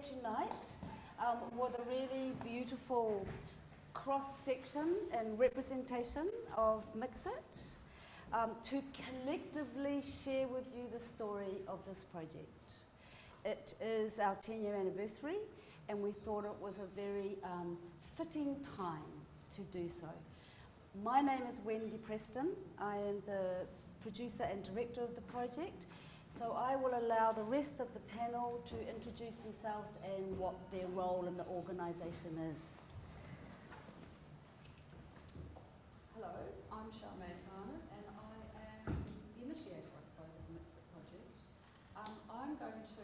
tonight with a really beautiful cross-section and representation of Mixit to collectively share with you the story of this project. It is our 10-year anniversary, and we thought it was a very fitting time to do so. My name is Wendy Preston. I am the producer and director of the project, so I will allow the rest of the panel to introduce themselves and what their role in the organisation is. Hello, I'm Charmaine Barnett, and I am the initiator, I suppose, of the Mixit project. I'm going to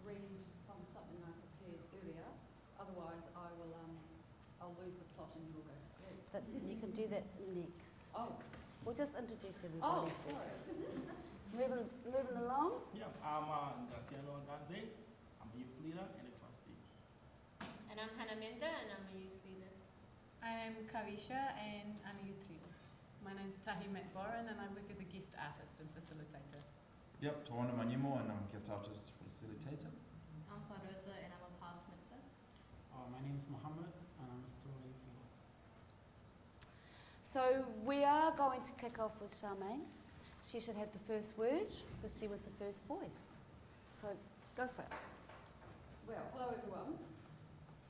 read from something I prepared earlier, otherwise I'll lose the plot and you'll go to sleep. But you can do that next. Oh. We'll just introduce everybody first. Moving along. Yeah, I'm Graciano Ganze. I'm a youth leader and a trustee. And I'm Hannah Menda, and I'm a youth leader. I'm Kavisha, and I'm a youth leader. My name's Tahi McBoran, and I work as a guest artist and facilitator. Yep, Tawana Manimo, and I'm a guest artist facilitator. I'm Farosa, and I'm a past mixer. My name is Mohammed, and I'm still a youth leader. So we are going to kick off with Charmaine. She should have the first word because she was the first voice. So go for it. Well, hello everyone.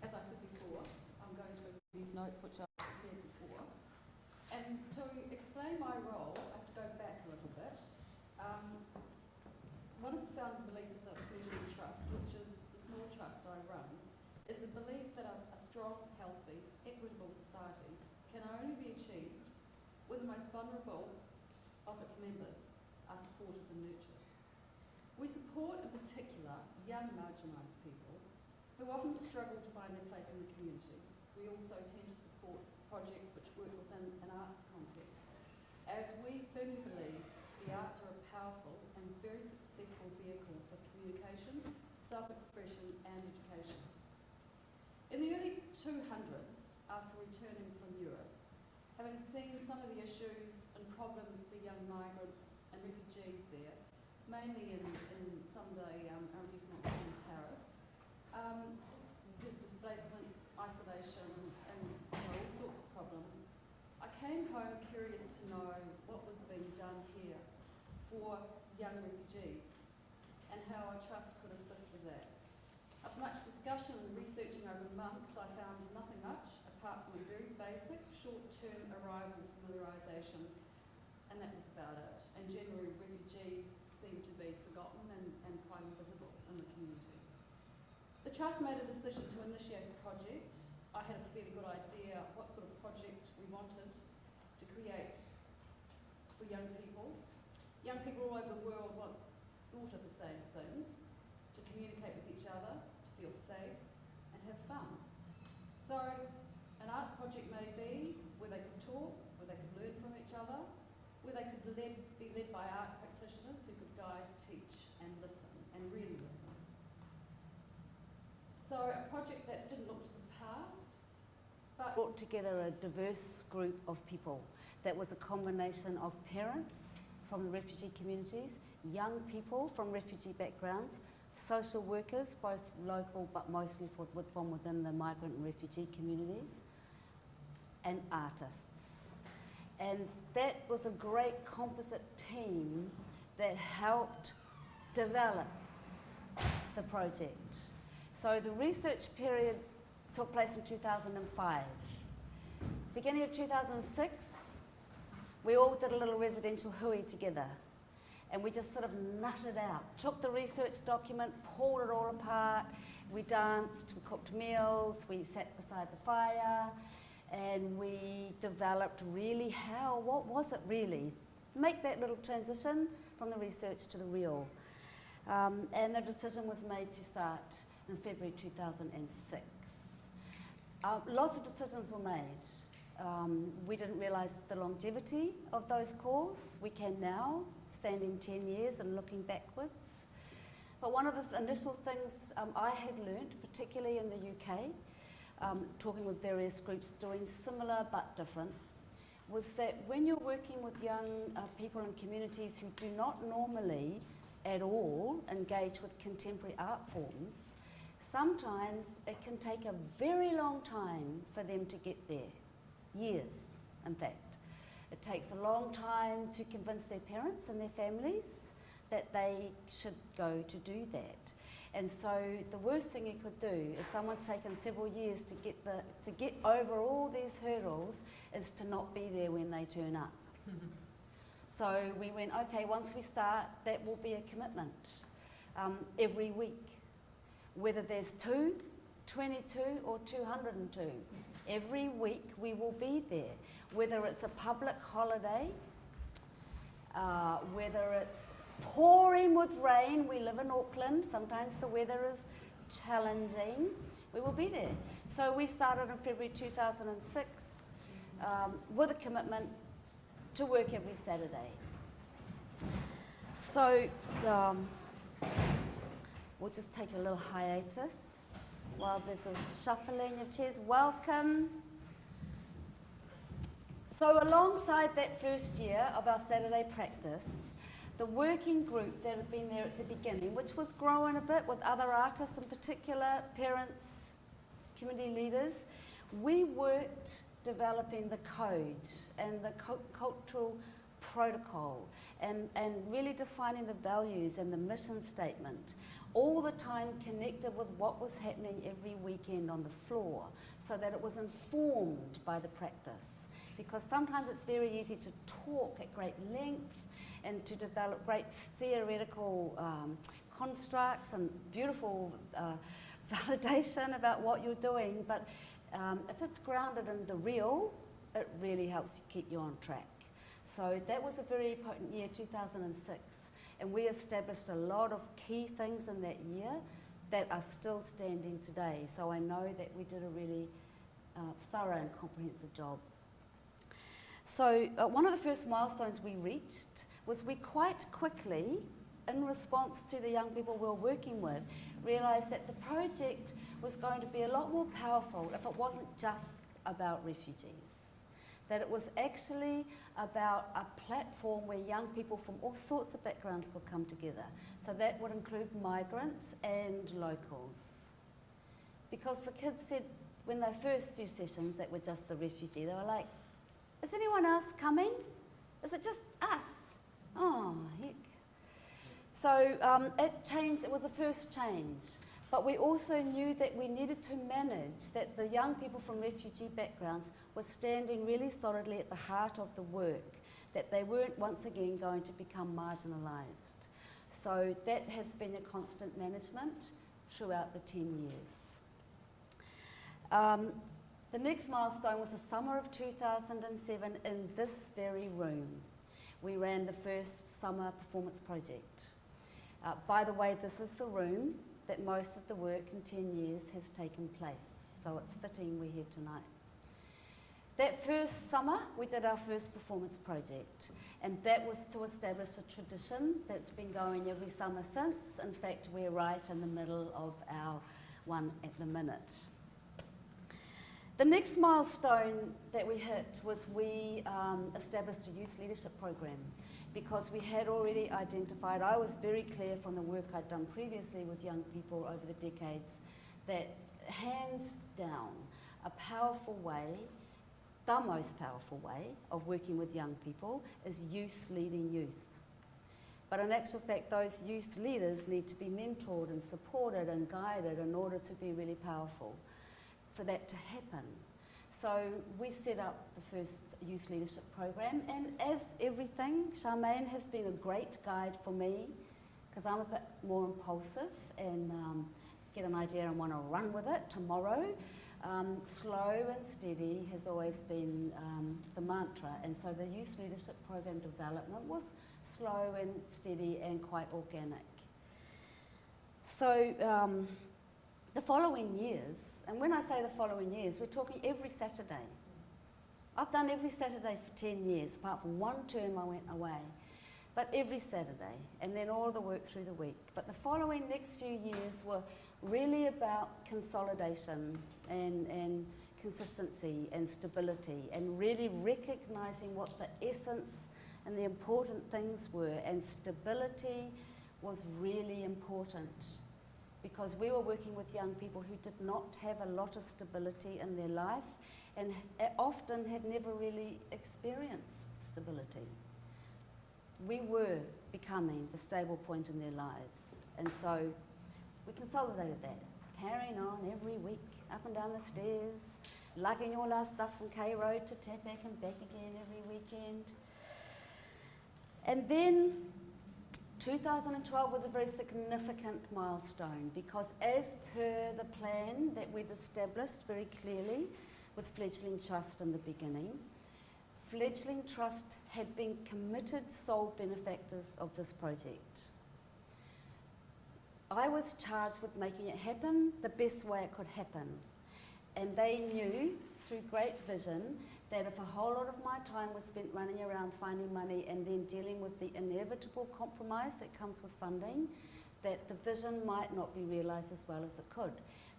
As I said before, I'm going to read these notes which I've prepared before. And to explain my role, I have to go back a little bit. One of the founding beliefs of the Ecclesian Trust, which is the small trust I run, is the belief that a strong, healthy, equitable society can only be achieved when the most vulnerable of its members are supported and nurtured. We support, in particular, young marginalised people who often struggle to find their place in the community. We also tend to support projects which work within an arts context, as we firmly believe the arts are a powerful and very successful vehicle for communication, self-expression and education. In the early 200s, after returning from Europe, having seen some of the issues and problems for young migrants and refugees there, mainly in some of the arrondissements in Paris, there's displacement, isolation, and all sorts of problems. I came home curious to know what was being done here for young refugees and how our trust could assist with that. After much discussion and researching over months, I found nothing much apart from a very basic short-term arrival familiarisation, and that was about it. And generally, refugees seem to be forgotten and quite invisible in the community. The Trust made a decision to initiate a project. I had a fairly good idea what sort of project we wanted to create for young people. Young people all over the world want sort of the same things: to communicate with each other, to feel safe, and to have fun. So an arts project may be where they could talk, where they could learn from each other, where they could be led by art practitioners who could guide, teach and listen, and really listen. So a project that didn't look to the past, but Brought together a diverse group of people that was a combination of parents from the refugee communities, young people from refugee backgrounds, social workers, both local but mostly from within the migrant and refugee communities, and artists. And that was a great composite team that helped develop the project. So the research period took place in 2005. Beginning of 2006, we all did a little residential hui together. And we just sort of nutted out, took the research document, pulled it all apart, we danced, we cooked meals, we sat beside the fire, and we developed really what was it really? Make that little transition from the research to the real. And the decision was made to start in February 2006. Lots of decisions were made. We didn't realise the longevity of those calls. We can now, standing 10 years and looking backwards. But one of the initial things I had learnt, particularly in the UK, talking with various groups doing similar but different, was that when you're working with young people in communities who do not normally at all engage with contemporary art forms, sometimes it can take a very long time for them to get there. Years, in fact. It takes a long time to convince their parents and their families that they should go to do that. And so the worst thing you could do if someone's taken several years to get over all these hurdles is to not be there when they turn up. So we went, okay, once we start, that will be a commitment every week. Whether there's 2, 22 or 202, every week we will be there. Whether it's a public holiday, whether it's pouring with rain, we live in Auckland, sometimes the weather is challenging, we will be there. So we started in February 2006 with a commitment to work every Saturday. So we'll just take a little hiatus while there's a shuffling of chairs. Welcome. So alongside that first year of our Saturday practice, the working group that had been there at the beginning, which was growing a bit with other artists in particular, parents, community leaders, we worked developing the code and the cultural protocol and really defining the values and the mission statement, all the time connected with what was happening every weekend on the floor so that it was informed by the practice. Because sometimes it's very easy to talk at great length and to develop great theoretical constructs and beautiful validation about what you're doing, but if it's grounded in the real, it really helps keep you on track. So that was a very potent year, 2006, and we established a lot of key things in that year that are still standing today. So I know that we did a really thorough and comprehensive job. So one of the first milestones we reached was we quite quickly, in response to the young people we were working with, realised that the project was going to be a lot more powerful if it wasn't just about refugees. That it was actually about a platform where young people from all sorts of backgrounds could come together. So that would include migrants and locals. Because the kids said, when they first few sessions that were just the refugee, they were like, is anyone else coming? Is it just us? Oh, heck. So it changed, it was the first change. But we also knew that we needed to manage that the young people from refugee backgrounds were standing really solidly at the heart of the work, that they weren't once again going to become marginalised. So that has been a constant management throughout the 10 years. The next milestone was the summer of 2007 in this very room. We ran the first summer performance project. By the way, this is the room that most of the work in 10 years has taken place. So it's fitting we're here tonight. That first summer, we did our first performance project. And that was to establish a tradition that's been going every summer since. In fact, we're right in the middle of our one at the minute. The next milestone that we hit was we established a youth leadership program because we had already identified, I was very clear from the work I'd done previously with young people over the decades, that hands down, a powerful way, the most powerful way of working with young people is youth leading youth. But in actual fact, those youth leaders need to be mentored and supported and guided in order to be really powerful for that to happen. So we set up the first youth leadership program, and as everything, Charmaine has been a great guide for me because I'm a bit more impulsive and get an idea and want to run with it tomorrow. Slow and steady has always been the mantra, and so the youth leadership program development was slow and steady and quite organic. So the following years, and when I say the following years, we're talking every Saturday. I've done every Saturday for 10 years, apart from one term I went away. But every Saturday, and then all the work through the week. But the following next few years were really about consolidation and consistency and stability, and really recognising what the essence and the important things were. And stability was really important, because we were working with young people who did not have a lot of stability in their life and often had never really experienced stability. We were becoming the stable point in their lives, and so we consolidated that, carrying on every week, up and down the stairs, lugging all our stuff from K Road to Tapak and back again every weekend. And then 2012 was a very significant milestone, because as per the plan that we'd established very clearly with Fledgling Trust in the beginning, Fledgling Trust had been committed sole benefactors of this project. I was charged with making it happen the best way it could happen. And they knew, through great vision, that if a whole lot of my time was spent running around finding money and then dealing with the inevitable compromise that comes with funding, that the vision might not be realised as well as it could.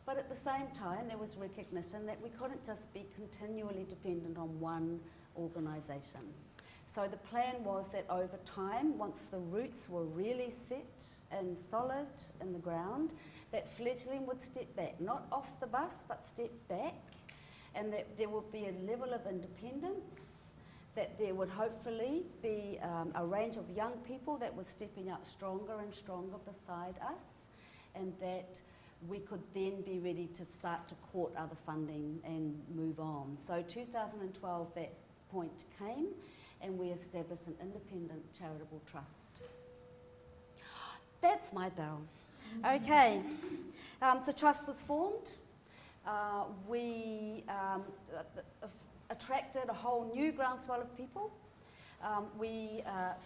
But at the same time, there was recognition that we couldn't just be continually dependent on one organisation. So the plan was that over time, once the roots were really set and solid in the ground, that Fledgling would step back, not off the bus, but step back, and that there would be a level of independence, that there would hopefully be a range of young people that were stepping up stronger and stronger beside us, and that we could then be ready to start to court other funding and move on. So 2012, that point came, and we established an independent charitable trust. That's my bell. Okay, so trust was formed. We attracted a whole new groundswell of people. We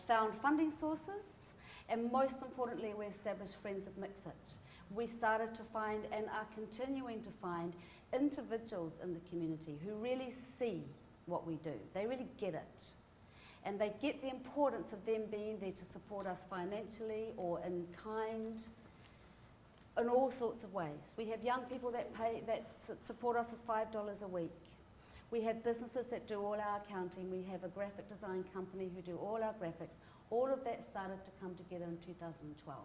found funding sources, and most importantly, we established Friends of Mixit. We started to find, and are continuing to find, individuals in the community who really see what we do. They really get it. And they get the importance of them being there to support us financially or in kind, in all sorts of ways. We have young people that support us with $5 a week. We have businesses that do all our accounting. We have a graphic design company who do all our graphics. All of that started to come together in 2012.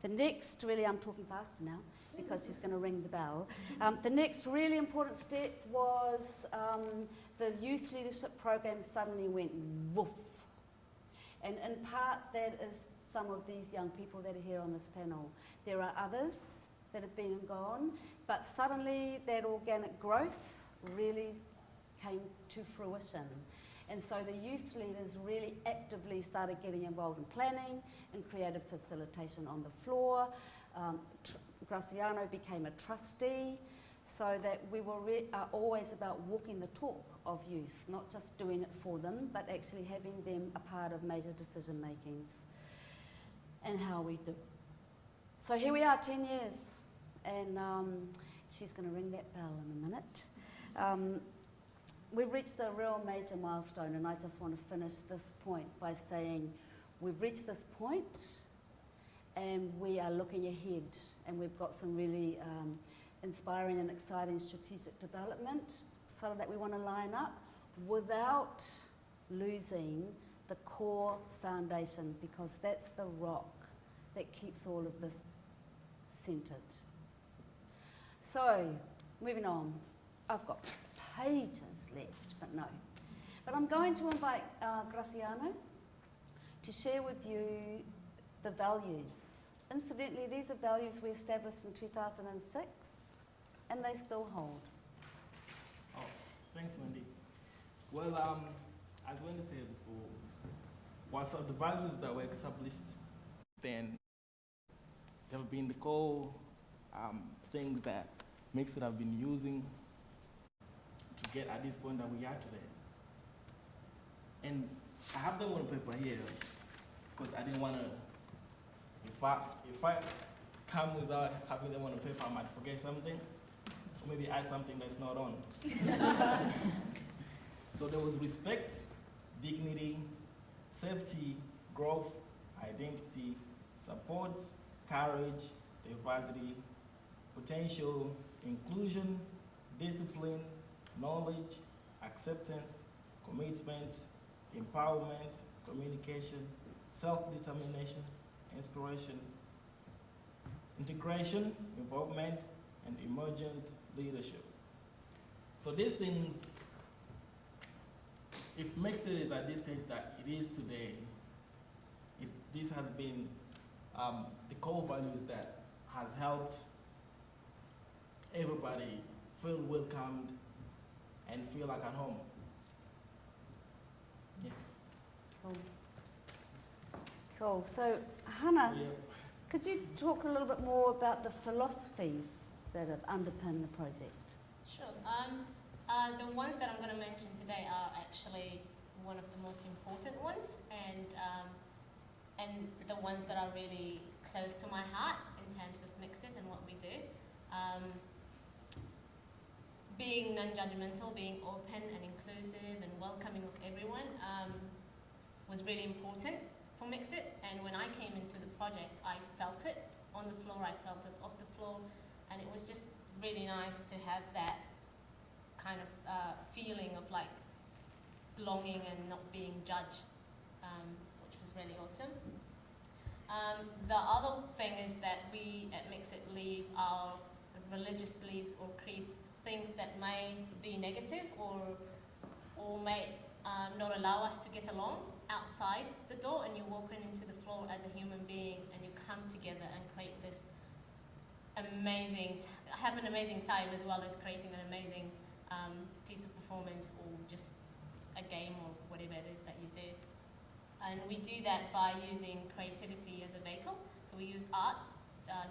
The next, really, I'm talking faster now because she's going to ring the bell. The next really important step was the youth leadership program suddenly went woof. And in part, that is some of these young people that are here on this panel. There are others that have been and gone, but suddenly that organic growth really came to fruition. And so the youth leaders really actively started getting involved in planning and creative facilitation on the floor. Graciano became a trustee, so that we are always about walking the talk of youth, not just doing it for them, but actually having them a part of major decision makings and how we do. So here we are, 10 years, and she's going to ring that bell in a minute. We've reached a real major milestone, and I just want to finish this point by saying we've reached this point and we are looking ahead, and we've got some really inspiring and exciting strategic development so that we want to line up without losing the core foundation, because that's the rock that keeps all of this centred. So, moving on. I've got pages left, but no. But I'm going to invite Graciano to share with you the values. Incidentally, these are values we established in 2006, and they still hold. Oh, thanks, Wendy. Well, as Wendy said before, what's of the values that were established then have been the core things that Mixit have been using to get at this point that we are today. And I have them on paper here because I didn't want to, if I come without having them on paper, I might forget something, or maybe add something that's not on. So there was respect, dignity, safety, growth, identity, support, courage, diversity, potential, inclusion, discipline, knowledge, acceptance, commitment, empowerment, communication, self-determination, inspiration, integration, involvement, and emergent leadership. So these things, if Mixed is at this stage that it is today, this has been the core values that has helped everybody feel welcomed and feel like at home. Yeah. Cool. Cool. So, Hannah, So, yeah. could you talk a little bit more about the philosophies that have underpinned the project? Sure. The ones that I'm going to mention today are actually one of the most important ones, and the ones that are really close to my heart in terms of Mix It and what we do. Being non-judgmental, being open and inclusive and welcoming of everyone was really important for Mix It. And when I came into the project, I felt it on the floor, I felt it off the floor, and it was just really nice to have that kind of feeling of like belonging and not being judged, which was really awesome. The other thing is that we at Mix It leave our religious beliefs or creeds, things that may be negative or may not allow us to get along outside the door, and you walk into the floor as a human being and you come together and create this have an amazing time, as well as creating an amazing piece of performance or just a game or whatever it is that you do. And we do that by using creativity as a vehicle. So we use arts,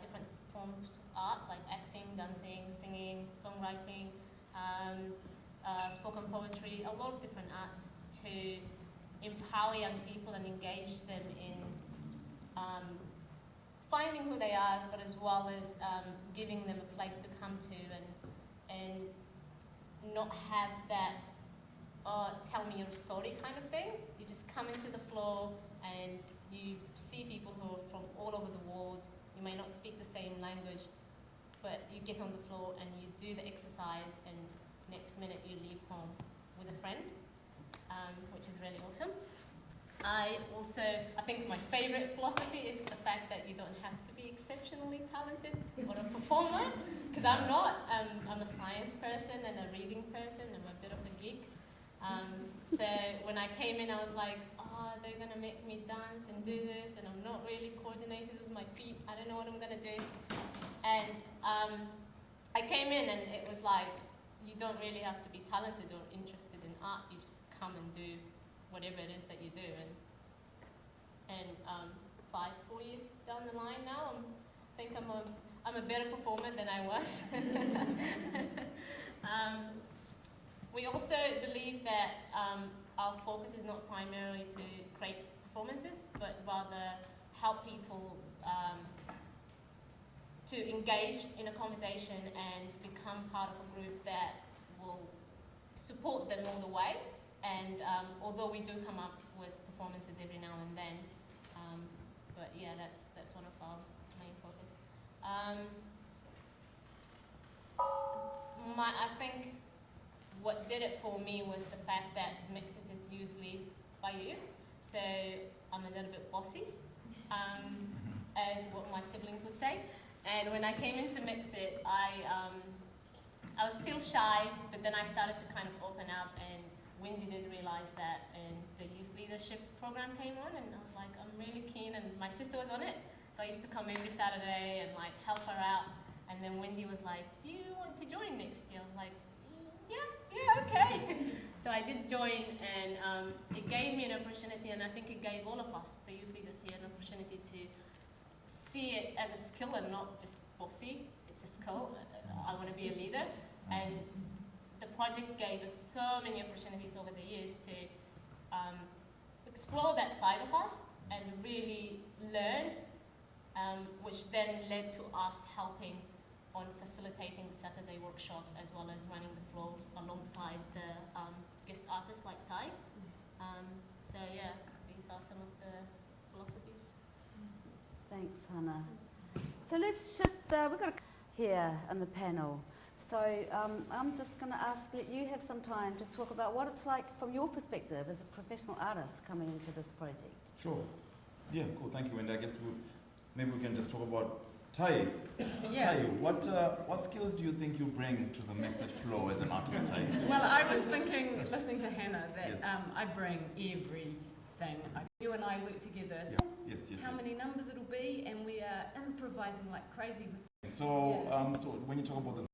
different forms of art like acting, dancing, singing, songwriting, spoken poetry, a lot of different arts to empower young people and engage them in finding who they are, but as well as giving them a place to come to and not have that tell me your story kind of thing. You just come into the floor and you see people who are from all over the world. You may not speak the same language, but you get on the floor and you do the exercise, and next minute you leave home with a friend, which is really awesome. I think my favorite philosophy is the fact that you don't have to be exceptionally talented or a performer, because I'm not. I'm a science person and a reading person. I'm a bit of a geek. So when I came in, I was like, they're going to make me dance and do this, and I'm not really coordinated with my feet. I don't know what I'm going to do. And I came in, and it was like, you don't really have to be talented or interested in art. You just come and do whatever it is that you do. And 4 years down the line now, I think I'm a better performer than I was. We also believe that our focus is not primarily to create performances, but rather help people to engage in a conversation and become part of a group that will support them all the way. And although we do come up with performances every now and then, but yeah, that's one of our main focus. I think what did it for me was the fact that Mix It is usually by youth, so I'm a little bit bossy, as what my siblings would say. And when I came into Mix It, I was still shy, but then I started to kind of open up, and Wendy did realize that, and the youth leadership program came on, and I was like, I'm really keen, and my sister was on it, so I used to come every Saturday and like help her out. And then Wendy was like, do you want to join next year? I was like, yeah, okay. So I did join, and it gave me an opportunity, and I think it gave all of us, the youth leaders here, an opportunity to see it as a skill and not just bossy. It's a skill. I want to be a leader. And the project gave us so many opportunities over the years to explore that side of us and really learn, which then led to us helping on facilitating Saturday workshops, as well as running the floor alongside the guest artists like Ty. So yeah, these are some of the philosophies. Thanks, Hannah. So let's shift, we've got here on the panel. So I'm just going to ask that you have some time to talk about what it's like from your perspective as a professional artist coming into this project. Sure. Yeah, cool. Thank you, Wendy. I guess maybe we can just talk about Tai, Yeah. Tai, what skills do you think you bring to the message flow as an artist, Tai? Well, I was thinking, listening to Hannah, that Yes. I bring everything. You and I work together. Yeah. Yes, yes, How yes. many numbers it'll be, and we are improvising like crazy. So, so when you talk about the